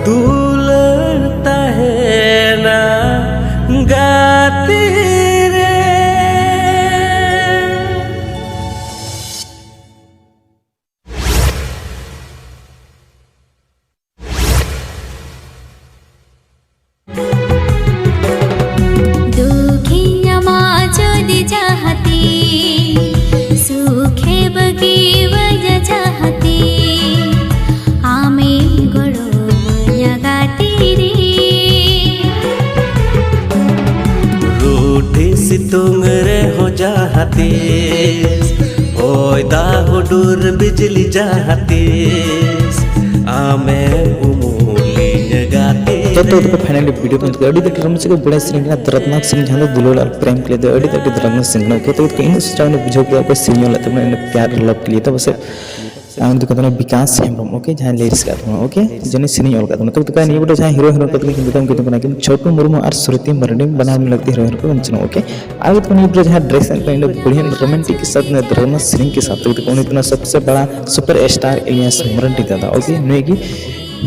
दुलड़ता है ना गाती रे। दुखिया माचोदी चाहती सुखे बगी वजह चाहती आमे गड़ो गाती रे। रूठी सितुंग रे हो जाती ओय दा हुडूर बिजली जाती आमे उमूली जगाती तो फाइनली वीडियो में अड़ी तक रम से बड़ा सिंह दर्दनाक सिंह जहां दुलोल और प्रेम के लिए अड़ी तक दर्दनाक सिंह ओके तो इन स्टाइल में बुझो के सिंह लेते हैं प्यार लव के लिए तो बस आनंद कहते हैं विकास हेम्ब्रम ओके जहां लिरिक्स का ओके जने सिनी ऑल का तो का नहीं बड़ा जहां हीरो हीरो कतले किंतु हम कहते हैं कि छोटू मुर्मू और श्रुति मर्डी बना में लगती हीरो को बंचनो ओके आगे तो नहीं बड़ा जहां ड्रेस एंड पेंड बढ़िया रोमांटिक के साथ में ड्रामा सिंह के साथ तो कौन इतना सबसे बड़ा सुपर स्टार इलियास मर्डी था ओके नहीं की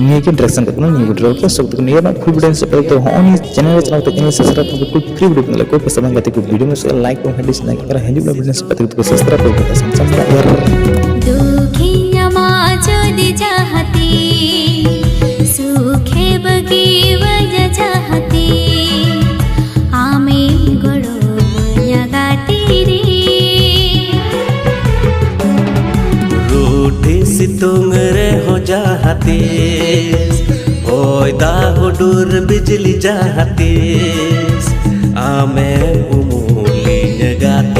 नीचे डायरेक्शन करते हैं न्यू वीडियो के सब तक नियर फुल वीडियो से पहले तो होनी चैनल चलाओ तो चैनल सब्सक्राइब करके कोई फ्री वीडियो मिले कोई पैसा नहीं करते कोई वीडियो में से लाइक और डिसलाइक करा है जो वीडियो से पता तो सब्सक्राइब करके समझा यार। दुखिया माचोदी चाहती सुखे बगी वजह चाहती आमे गड़ो गाती रे। रूठी सितुंग रे हो जाती ओय दा हुडूर बिजली जाती आमे उमूली जगाती